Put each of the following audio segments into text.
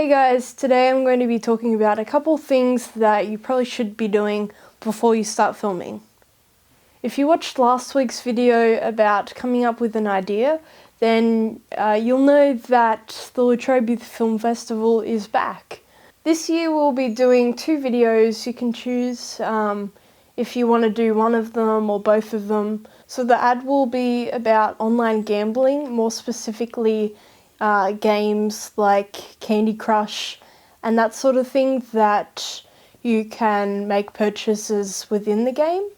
Hey guys, today I'm going to be talking about a couple things that you probably should be doing before you start filming. If you watched last week's video about coming up with an idea, then you'll know that the La Trobe Film Festival is back. This year we'll be doing 2 videos. You can choose if you want to do one of them or both of them. So the ad will be about online gambling, more specifically games like Candy Crush and that sort of thing that you can make purchases within the game.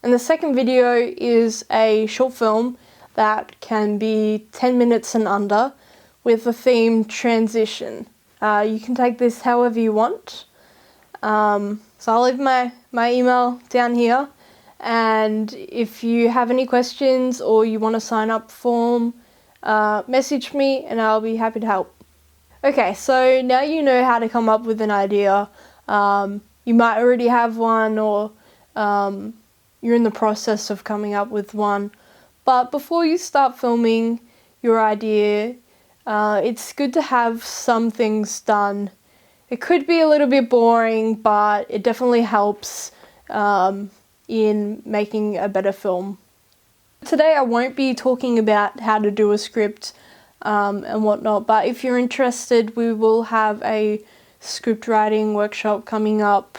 And the second video is a short film that can be 10 minutes and under with the theme transition. You can take this however you want. So I'll leave my email down here, and if you have any questions or you want to sign up form, message me and I'll be happy to help. Okay, so now you know how to come up with an idea. You might already have one, or you're in the process of coming up with one. But before you start filming your idea, it's good to have some things done. It could be a little bit boring, but it definitely helps in making a better film. Today I won't be talking about how to do a script and whatnot, but if you're interested, we will have a script writing workshop coming up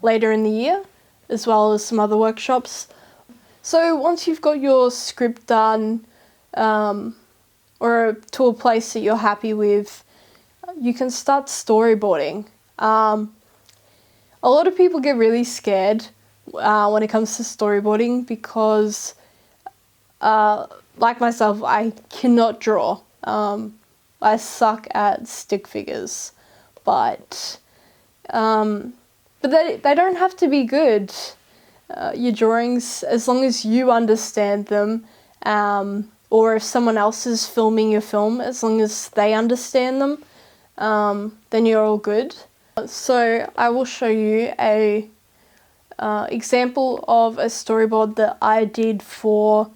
later in the year, as well as some other workshops. So once you've got your script done, or to a place that you're happy with, you can start storyboarding. A lot of people get really scared when it comes to storyboarding because, like myself, I cannot draw. I suck at stick figures, but they don't have to be good. Your drawings, as long as you understand them, or if someone else is filming your film, as long as they understand them, then you're all good. So I will show you a example of a storyboard that I did for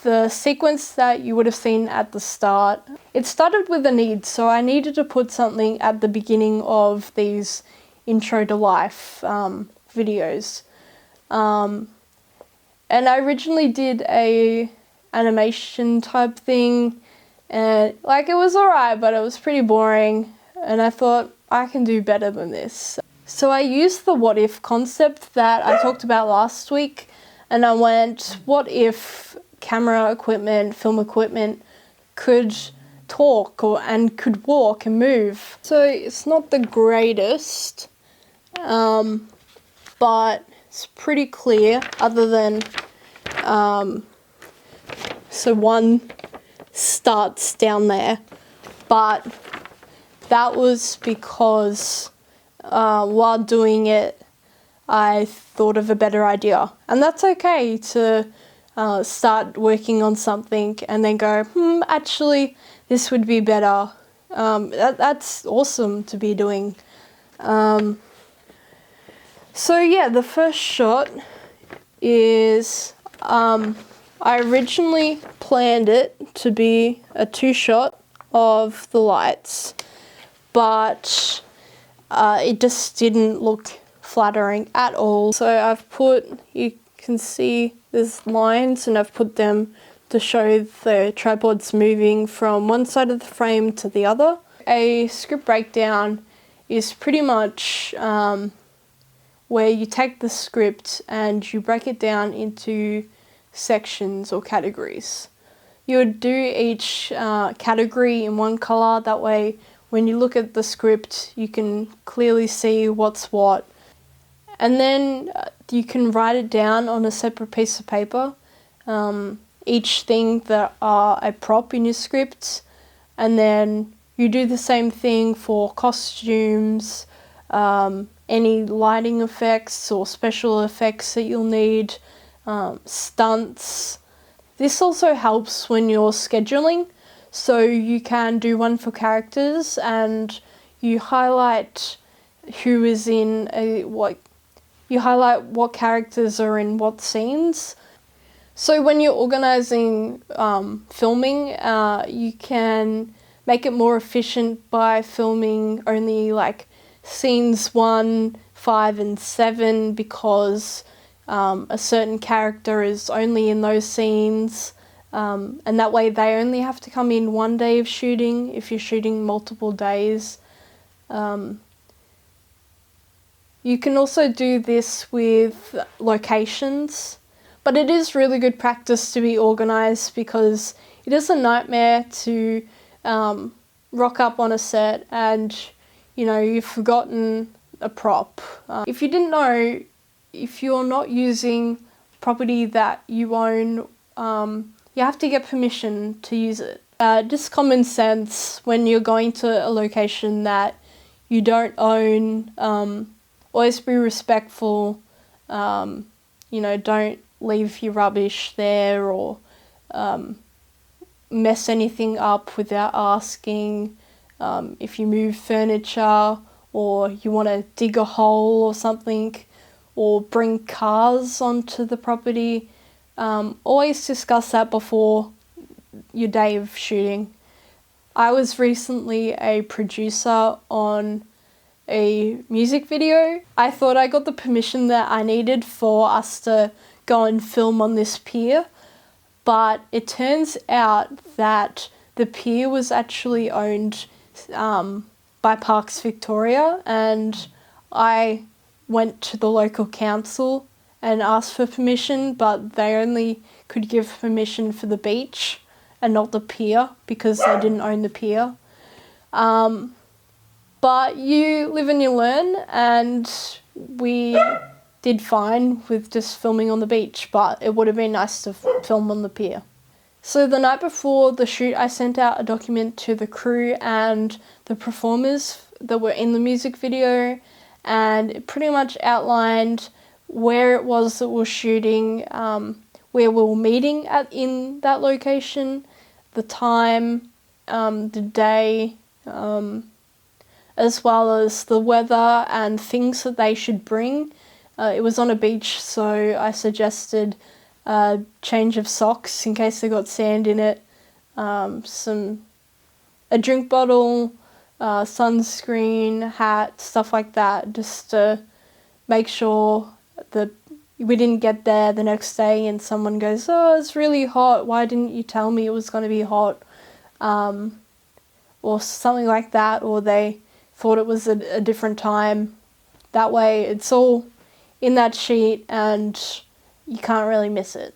the sequence that you would have seen at the start. It started with a need, so I needed to put something at the beginning of these Intro to Life videos. And I originally did a animation type thing, and like, it was alright, but it was pretty boring, and I thought I can do better than this. So I used the what if concept that I talked about last week, and I went, what if camera equipment, film equipment could talk and could walk and move? So it's not the greatest, but it's pretty clear, other than so one starts down there, but that was because while doing it I thought of a better idea, and that's okay to start working on something and then go, actually this would be better. That's awesome to be doing. So yeah, the first shot is, I originally planned it to be a 2-shot of the lights, but it just didn't look flattering at all. So I've put, you can see there's lines, and I've put them to show the tripod's moving from one side of the frame to the other. A script breakdown is pretty much where you take the script and you break it down into sections or categories. You would do each category in one colour, that way when you look at the script you can clearly see what's what. And then you can write it down on a separate piece of paper, each thing that are a prop in your script, and then you do the same thing for costumes, any lighting effects or special effects that you'll need, stunts. This also helps when you're scheduling, so you can do one for characters and you highlight who is in you highlight what characters are in what scenes. So when you're organising filming, you can make it more efficient by filming only like scenes 1, 5 and 7 because a certain character is only in those scenes, and that way they only have to come in one day of shooting if you're shooting multiple days. You can also do this with locations, but it is really good practice to be organised because it is a nightmare to rock up on a set and, you know, you've forgotten a prop. If you didn't know, if you're not using property that you own, you have to get permission to use it. Just common sense when you're going to a location that you don't own. Always be respectful, you know, don't leave your rubbish there or mess anything up without asking. If you move furniture or you want to dig a hole or something, or bring cars onto the property, always discuss that before your day of shooting. I was recently a producer on a music video. I thought I got the permission that I needed for us to go and film on this pier, but it turns out that the pier was actually owned by Parks Victoria, and I went to the local council and asked for permission, but they only could give permission for the beach and not the pier because they didn't own the pier. But you live and you learn, and we did fine with just filming on the beach, but it would have been nice to film on the pier. So the night before the shoot, I sent out a document to the crew and the performers that were in the music video, and it pretty much outlined where it was that we were shooting, where we were meeting at in that location, the time, the day, as well as the weather and things that they should bring. It was on a beach, so I suggested a change of socks in case they got sand in it, a drink bottle, sunscreen, hat, stuff like that, just to make sure that we didn't get there the next day and someone goes, "Oh, it's really hot, why didn't you tell me it was going to be hot?" Or something like that, or they thought it was a different time. That way it's all in that sheet and you can't really miss it.